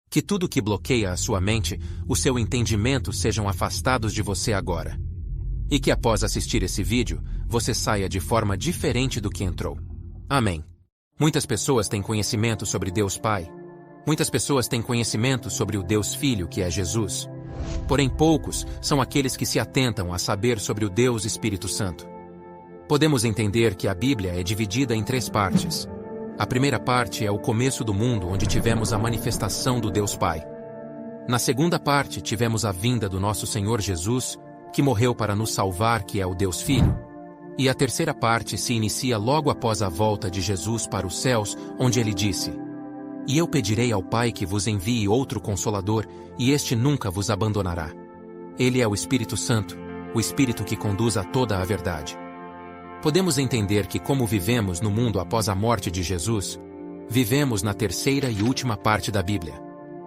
Que tudo que bloqueia a sua mente, o seu entendimento sejam afastados de você agora. E que após assistir esse vídeo, você saia de forma diferente do que entrou. Amém. Muitas pessoas têm conhecimento sobre Deus Pai. Muitas pessoas têm conhecimento sobre o Deus Filho, que é Jesus. Porém, poucos são aqueles que se atentam a saber sobre o Deus Espírito Santo. Podemos entender que a Bíblia é dividida em 3 partes. A primeira parte é o começo do mundo, onde tivemos a manifestação do Deus Pai. Na segunda parte, tivemos a vinda do nosso Senhor Jesus, que morreu para nos salvar, que é o Deus Filho. E a terceira parte se inicia logo após a volta de Jesus para os céus, onde ele disse: "E eu pedirei ao Pai que vos envie outro Consolador, e este nunca vos abandonará. Ele é o Espírito Santo, o Espírito que conduz a toda a verdade." Podemos entender que, como vivemos no mundo após a morte de Jesus, vivemos na terceira e última parte da Bíblia.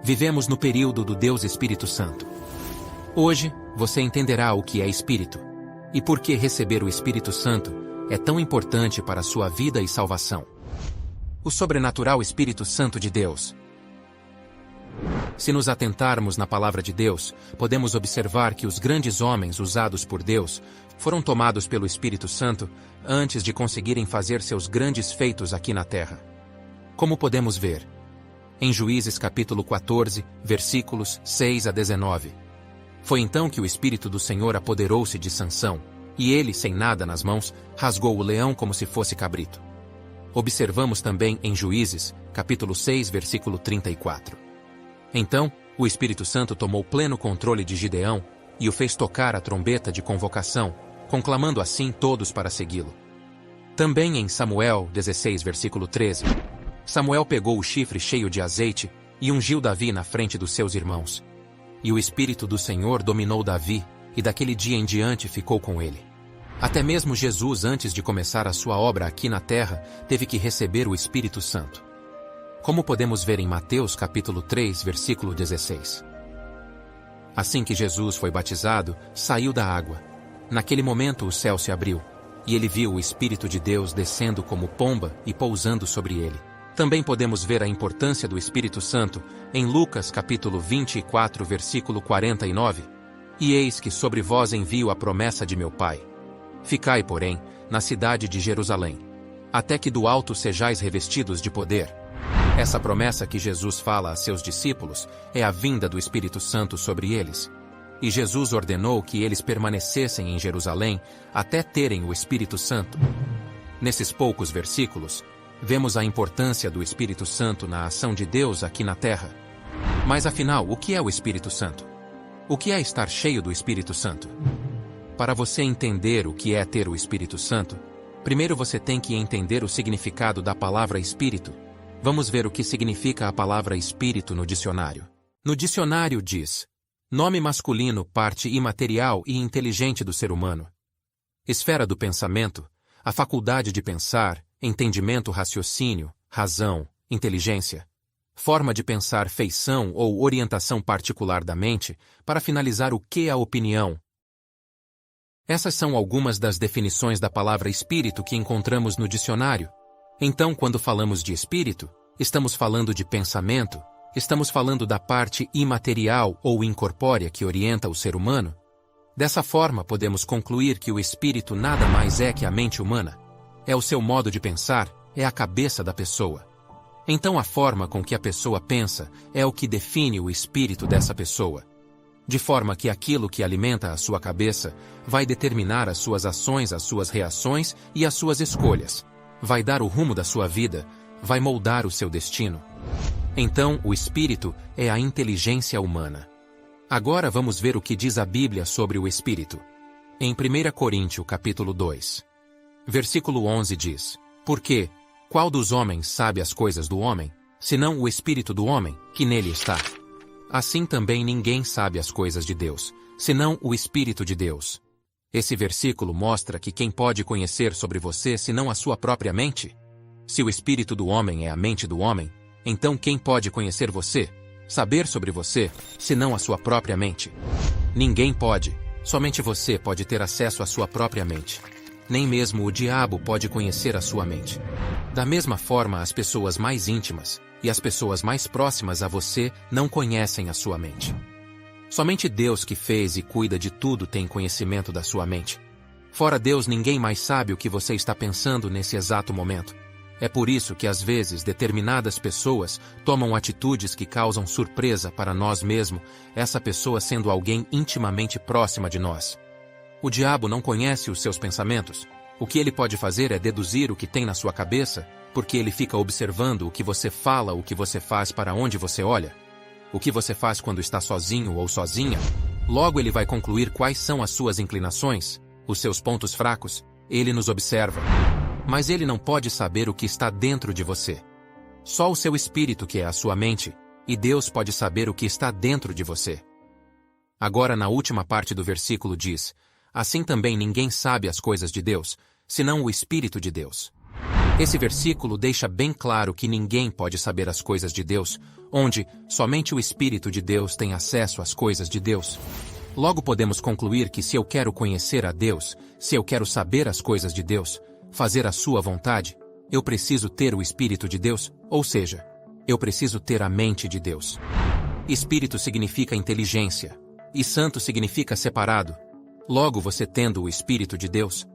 Vivemos no período do Deus Espírito Santo. Hoje, você entenderá o que é Espírito, e por que receber o Espírito Santo é tão importante para a sua vida e salvação. O sobrenatural Espírito Santo de Deus. Se nos atentarmos na palavra de Deus, podemos observar que os grandes homens usados por Deus foram tomados pelo Espírito Santo antes de conseguirem fazer seus grandes feitos aqui na terra. Como podemos ver? Em Juízes capítulo 14, versículos 6 a 19. Foi então que o Espírito do Senhor apoderou-se de Sansão, e ele, sem nada nas mãos, rasgou o leão como se fosse cabrito. Observamos também em Juízes, capítulo 6, versículo 34. Então, o Espírito Santo tomou pleno controle de Gideão e o fez tocar a trombeta de convocação, conclamando assim todos para segui-lo. Também em Samuel 16, versículo 13, Samuel pegou o chifre cheio de azeite e ungiu Davi na frente dos seus irmãos. E o Espírito do Senhor dominou Davi, e daquele dia em diante ficou com ele. Até mesmo Jesus, antes de começar a sua obra aqui na terra, teve que receber o Espírito Santo. Como podemos ver em Mateus capítulo 3, versículo 16. Assim que Jesus foi batizado, saiu da água. Naquele momento o céu se abriu, e ele viu o Espírito de Deus descendo como pomba e pousando sobre ele. Também podemos ver a importância do Espírito Santo em Lucas capítulo 24, versículo 49. "E eis que sobre vós envio a promessa de meu Pai. Ficai, porém, na cidade de Jerusalém, até que do alto sejais revestidos de poder." Essa promessa que Jesus fala a seus discípulos é a vinda do Espírito Santo sobre eles. E Jesus ordenou que eles permanecessem em Jerusalém até terem o Espírito Santo. Nesses poucos versículos, vemos a importância do Espírito Santo na ação de Deus aqui na terra. Mas afinal, o que é o Espírito Santo? O que é estar cheio do Espírito Santo? Para você entender o que é ter o Espírito Santo, primeiro você tem que entender o significado da palavra Espírito. Vamos ver o que significa a palavra Espírito no dicionário. No dicionário diz: nome masculino, parte imaterial e inteligente do ser humano. Esfera do pensamento, a faculdade de pensar, entendimento, raciocínio, razão, inteligência. Forma de pensar, feição ou orientação particular da mente, para finalizar o que é a opinião. Essas são algumas das definições da palavra espírito que encontramos no dicionário. Então, quando falamos de espírito, estamos falando de pensamento, estamos falando da parte imaterial ou incorpórea que orienta o ser humano. Dessa forma, podemos concluir que o espírito nada mais é que a mente humana. É o seu modo de pensar, é a cabeça da pessoa. Então a forma com que a pessoa pensa é o que define o espírito dessa pessoa. De forma que aquilo que alimenta a sua cabeça vai determinar as suas ações, as suas reações e as suas escolhas. Vai dar o rumo da sua vida, vai moldar o seu destino. Então, o espírito é a inteligência humana. Agora vamos ver o que diz a Bíblia sobre o espírito. Em 1 Coríntios capítulo 2. Versículo 11 diz: Porque, qual dos homens sabe as coisas do homem, senão o espírito do homem, que nele está? Assim também ninguém sabe as coisas de Deus, senão o Espírito de Deus. Esse versículo mostra que quem pode conhecer sobre você senão a sua própria mente? Se o espírito do homem é a mente do homem, então quem pode conhecer você, saber sobre você, senão a sua própria mente? Ninguém pode, somente você pode ter acesso à sua própria mente. Nem mesmo o diabo pode conhecer a sua mente. Da mesma forma, as pessoas mais íntimas, e as pessoas mais próximas a você não conhecem a sua mente. Somente Deus, que fez e cuida de tudo, tem conhecimento da sua mente. Fora Deus, ninguém mais sabe o que você está pensando nesse exato momento. É por isso que às vezes determinadas pessoas tomam atitudes que causam surpresa para nós mesmos, essa pessoa sendo alguém intimamente próxima de nós. O diabo não conhece os seus pensamentos. O que ele pode fazer é deduzir o que tem na sua cabeça, porque ele fica observando o que você fala, o que você faz, para onde você olha, o que você faz quando está sozinho ou sozinha. Logo ele vai concluir quais são as suas inclinações, os seus pontos fracos. Ele nos observa. Mas ele não pode saber o que está dentro de você. Só o seu espírito, que é a sua mente, e Deus pode saber o que está dentro de você. Agora, na última parte do versículo diz: assim também ninguém sabe as coisas de Deus, senão o Espírito de Deus. Esse versículo deixa bem claro que ninguém pode saber as coisas de Deus, onde somente o Espírito de Deus tem acesso às coisas de Deus. Logo podemos concluir que se eu quero conhecer a Deus, se eu quero saber as coisas de Deus, fazer a sua vontade, eu preciso ter o Espírito de Deus, ou seja, eu preciso ter a mente de Deus. Espírito significa inteligência, e santo significa separado. Logo, você tendo o Espírito de Deus,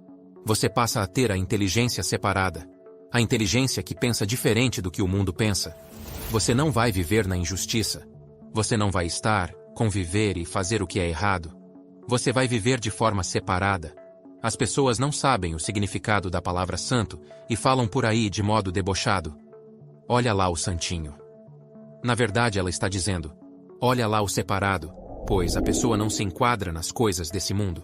você passa a ter a inteligência separada. A inteligência que pensa diferente do que o mundo pensa. Você não vai viver na injustiça. Você não vai estar, conviver e fazer o que é errado. Você vai viver de forma separada. As pessoas não sabem o significado da palavra santo e falam por aí de modo debochado: olha lá o santinho. Na verdade, ela está dizendo: olha lá o separado, pois a pessoa não se enquadra nas coisas desse mundo.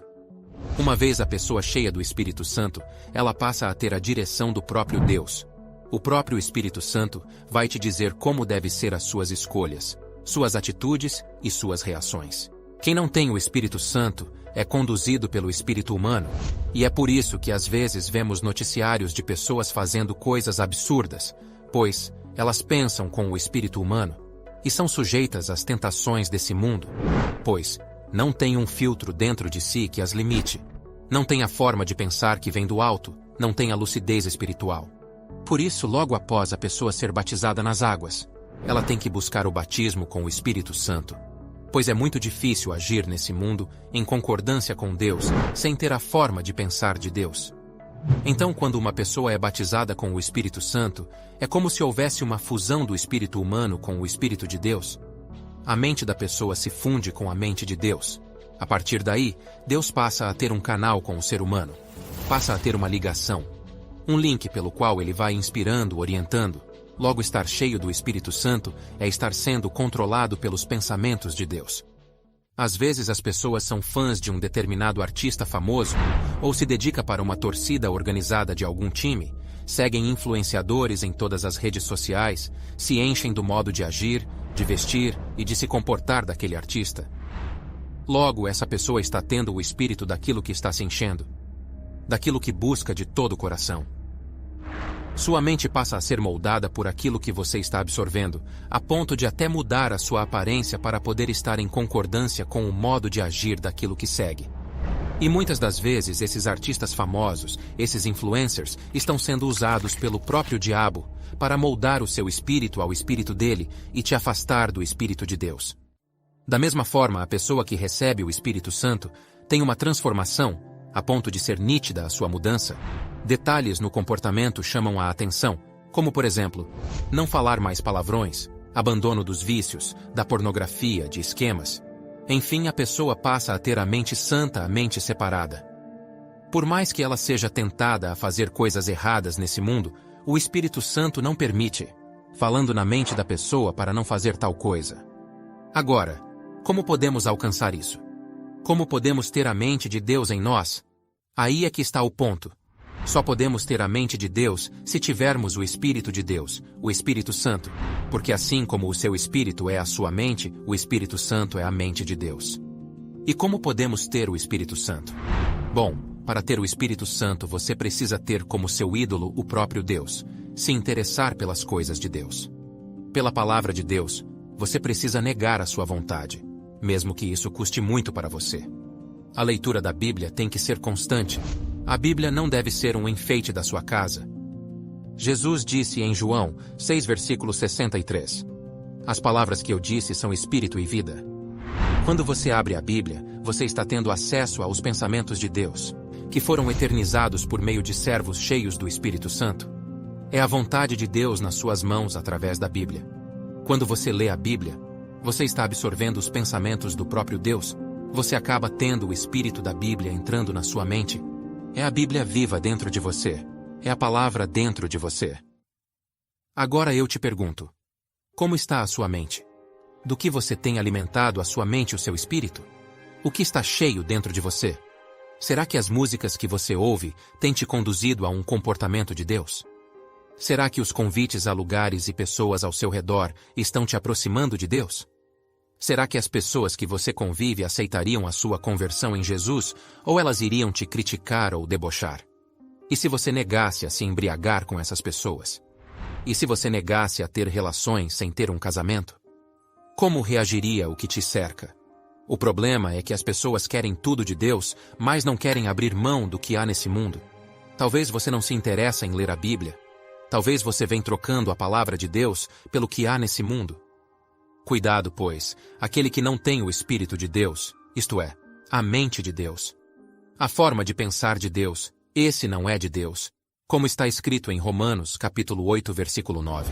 Uma vez a pessoa cheia do Espírito Santo, ela passa a ter a direção do próprio Deus. O próprio Espírito Santo vai te dizer como deve ser as suas escolhas, suas atitudes e suas reações. Quem não tem o Espírito Santo é conduzido pelo espírito humano, e é por isso que às vezes vemos noticiários de pessoas fazendo coisas absurdas, pois elas pensam com o espírito humano e são sujeitas às tentações desse mundo, pois não tem um filtro dentro de si que as limite. Não tem a forma de pensar que vem do alto, não tem a lucidez espiritual. Por isso, logo após a pessoa ser batizada nas águas, ela tem que buscar o batismo com o Espírito Santo, pois é muito difícil agir nesse mundo em concordância com Deus, sem ter a forma de pensar de Deus. Então, quando uma pessoa é batizada com o Espírito Santo, é como se houvesse uma fusão do espírito humano com o Espírito de Deus. A mente da pessoa se funde com a mente de Deus. A partir daí, Deus passa a ter um canal com o ser humano. Passa a ter uma ligação. Um link pelo qual ele vai inspirando, orientando. Logo, estar cheio do Espírito Santo é estar sendo controlado pelos pensamentos de Deus. Às vezes as pessoas são fãs de um determinado artista famoso, ou se dedica para uma torcida organizada de algum time, seguem influenciadores em todas as redes sociais, se enchem do modo de agir, de vestir e de se comportar daquele artista. Logo, essa pessoa está tendo o espírito daquilo que está se enchendo, daquilo que busca de todo o coração. Sua mente passa a ser moldada por aquilo que você está absorvendo, a ponto de até mudar a sua aparência para poder estar em concordância com o modo de agir daquilo que segue. E muitas das vezes esses artistas famosos, esses influencers, estão sendo usados pelo próprio diabo para moldar o seu espírito ao espírito dele e te afastar do Espírito de Deus. Da mesma forma, a pessoa que recebe o Espírito Santo tem uma transformação, a ponto de ser nítida a sua mudança. Detalhes no comportamento chamam a atenção, como por exemplo, não falar mais palavrões, abandono dos vícios, da pornografia, de esquemas. Enfim, a pessoa passa a ter a mente santa, a mente separada. Por mais que ela seja tentada a fazer coisas erradas nesse mundo, o Espírito Santo não permite, falando na mente da pessoa para não fazer tal coisa. Agora, como podemos alcançar isso? Como podemos ter a mente de Deus em nós? Aí é que está o ponto. Só podemos ter a mente de Deus se tivermos o Espírito de Deus, o Espírito Santo, porque assim como o seu Espírito é a sua mente, o Espírito Santo é a mente de Deus. E como podemos ter o Espírito Santo? Bom, para ter o Espírito Santo você precisa ter como seu ídolo o próprio Deus, se interessar pelas coisas de Deus. Pela palavra de Deus, você precisa negar a sua vontade, mesmo que isso custe muito para você. A leitura da Bíblia tem que ser constante. A Bíblia não deve ser um enfeite da sua casa. Jesus disse em João 6, versículo 63. As palavras que eu disse são espírito e vida. Quando você abre a Bíblia, você está tendo acesso aos pensamentos de Deus, que foram eternizados por meio de servos cheios do Espírito Santo. É a vontade de Deus nas suas mãos através da Bíblia. Quando você lê a Bíblia, você está absorvendo os pensamentos do próprio Deus. Você acaba tendo o Espírito da Bíblia entrando na sua mente. É a Bíblia viva dentro de você. É a palavra dentro de você. Agora eu te pergunto: como está a sua mente? Do que você tem alimentado a sua mente e o seu espírito? O que está cheio dentro de você? Será que as músicas que você ouve têm te conduzido a um comportamento de Deus? Será que os convites a lugares e pessoas ao seu redor estão te aproximando de Deus? Será que as pessoas que você convive aceitariam a sua conversão em Jesus, ou elas iriam te criticar ou debochar? E se você negasse a se embriagar com essas pessoas? E se você negasse a ter relações sem ter um casamento? Como reagiria o que te cerca? O problema é que as pessoas querem tudo de Deus, mas não querem abrir mão do que há nesse mundo. Talvez você não se interessa em ler a Bíblia. Talvez você venha trocando a palavra de Deus pelo que há nesse mundo. Cuidado, pois, aquele que não tem o Espírito de Deus, isto é, a mente de Deus. A forma de pensar de Deus, esse não é de Deus, como está escrito em Romanos, capítulo 8, versículo 9.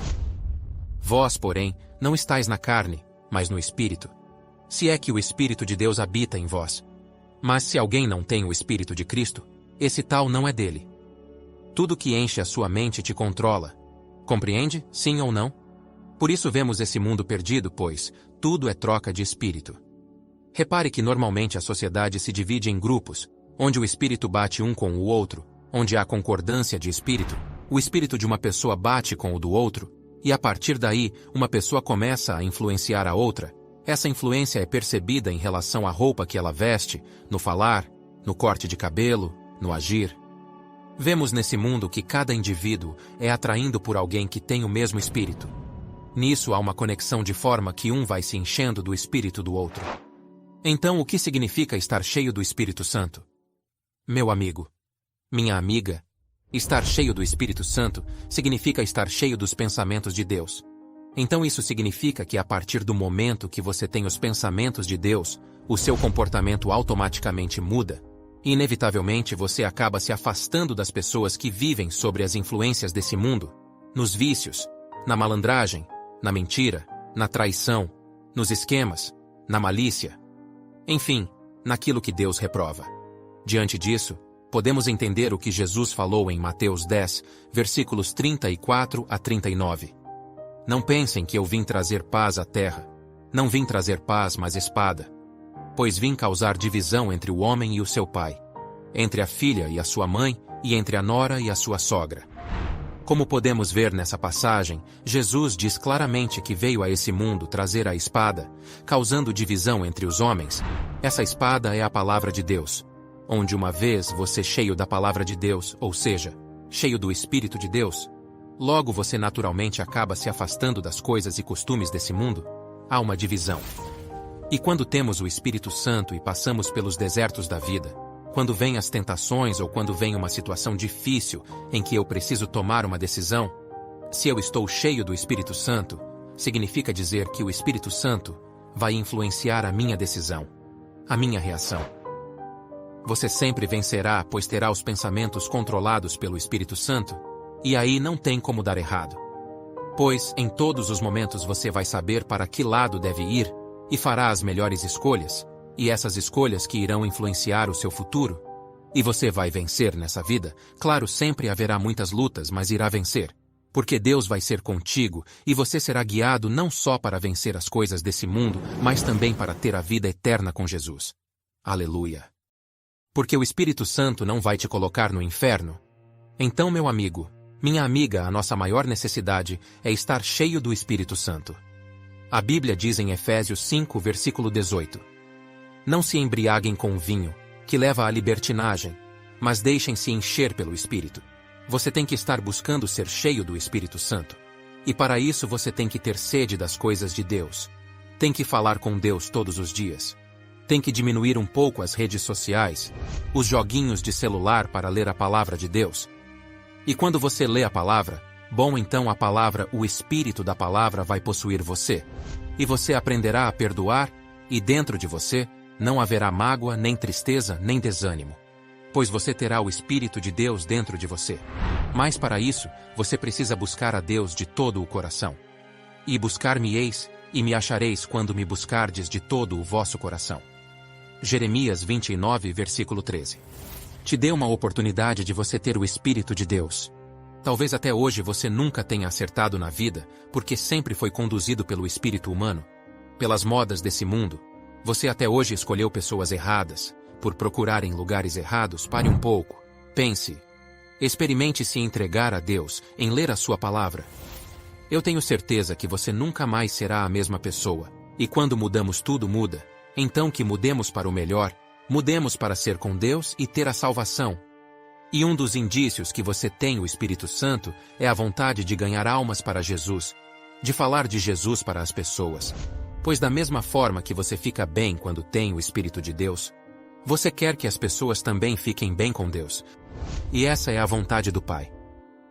Vós, porém, não estáis na carne, mas no Espírito. Se é que o Espírito de Deus habita em vós. Mas se alguém não tem o Espírito de Cristo, esse tal não é dele. Tudo que enche a sua mente te controla. Compreende? Sim ou não? Por isso vemos esse mundo perdido, pois tudo é troca de espírito. Repare que normalmente a sociedade se divide em grupos, onde o espírito bate um com o outro, onde há concordância de espírito, o espírito de uma pessoa bate com o do outro, e a partir daí, uma pessoa começa a influenciar a outra. Essa influência é percebida em relação à roupa que ela veste, no falar, no corte de cabelo, no agir. Vemos nesse mundo que cada indivíduo é atraído por alguém que tem o mesmo espírito. Nisso há uma conexão de forma que um vai se enchendo do espírito do outro. Então, o que significa estar cheio do Espírito Santo? Meu amigo, minha amiga, estar cheio do Espírito Santo significa estar cheio dos pensamentos de Deus. Então isso significa que a partir do momento que você tem os pensamentos de Deus, o seu comportamento automaticamente muda. Inevitavelmente você acaba se afastando das pessoas que vivem sobre as influências desse mundo, nos vícios, na malandragem, na mentira, na traição, nos esquemas, na malícia. Enfim, naquilo que Deus reprova. Diante disso, podemos entender o que Jesus falou em Mateus 10, versículos 34 a 39. Não pensem que eu vim trazer paz à terra. Não vim trazer paz, mas espada. Pois vim causar divisão entre o homem e o seu pai, entre a filha e a sua mãe, e entre a nora e a sua sogra. Como podemos ver nessa passagem, Jesus diz claramente que veio a esse mundo trazer a espada, causando divisão entre os homens. Essa espada é a palavra de Deus, onde uma vez você cheio da palavra de Deus, ou seja, cheio do Espírito de Deus, logo você naturalmente acaba se afastando das coisas e costumes desse mundo. Há uma divisão. E quando temos o Espírito Santo e passamos pelos desertos da vida, quando vêm as tentações ou quando vem uma situação difícil em que eu preciso tomar uma decisão, se eu estou cheio do Espírito Santo, significa dizer que o Espírito Santo vai influenciar a minha decisão, a minha reação. Você sempre vencerá, pois terá os pensamentos controlados pelo Espírito Santo, e aí não tem como dar errado. Pois, em todos os momentos você vai saber para que lado deve ir, e fará as melhores escolhas, e essas escolhas que irão influenciar o seu futuro. E você vai vencer nessa vida. Claro, sempre haverá muitas lutas, mas irá vencer. Porque Deus vai ser contigo, e você será guiado não só para vencer as coisas desse mundo, mas também para ter a vida eterna com Jesus. Aleluia! Porque o Espírito Santo não vai te colocar no inferno. Então, meu amigo, minha amiga, a nossa maior necessidade é estar cheio do Espírito Santo. A Bíblia diz em Efésios 5, versículo 18. Não se embriaguem com vinho, que leva à libertinagem, mas deixem-se encher pelo Espírito. Você tem que estar buscando ser cheio do Espírito Santo. E para isso você tem que ter sede das coisas de Deus. Tem que falar com Deus todos os dias. Tem que diminuir um pouco as redes sociais, os joguinhos de celular para ler a palavra de Deus. E quando você lê a palavra, Bom, então a palavra, o espírito da palavra vai possuir você. E você aprenderá a perdoar, e dentro de você, não haverá mágoa, nem tristeza, nem desânimo. Pois você terá o Espírito de Deus dentro de você. Mas para isso, você precisa buscar a Deus de todo o coração. E buscar-me-eis, e me achareis quando me buscardes de todo o vosso coração. Jeremias 29, versículo 13. Te dê uma oportunidade de você ter o Espírito de Deus. Talvez até hoje você nunca tenha acertado na vida, porque sempre foi conduzido pelo espírito humano. Pelas modas desse mundo, você até hoje escolheu pessoas erradas. Por procurar em lugares errados, pare um pouco. Pense. Experimente se entregar a Deus, em ler a sua palavra. Eu tenho certeza que você nunca mais será a mesma pessoa. E quando mudamos, tudo muda. Então que mudemos para o melhor, mudemos para ser com Deus e ter a salvação. E um dos indícios que você tem o Espírito Santo é a vontade de ganhar almas para Jesus, de falar de Jesus para as pessoas. Pois da mesma forma que você fica bem quando tem o Espírito de Deus, você quer que as pessoas também fiquem bem com Deus. E essa é a vontade do Pai.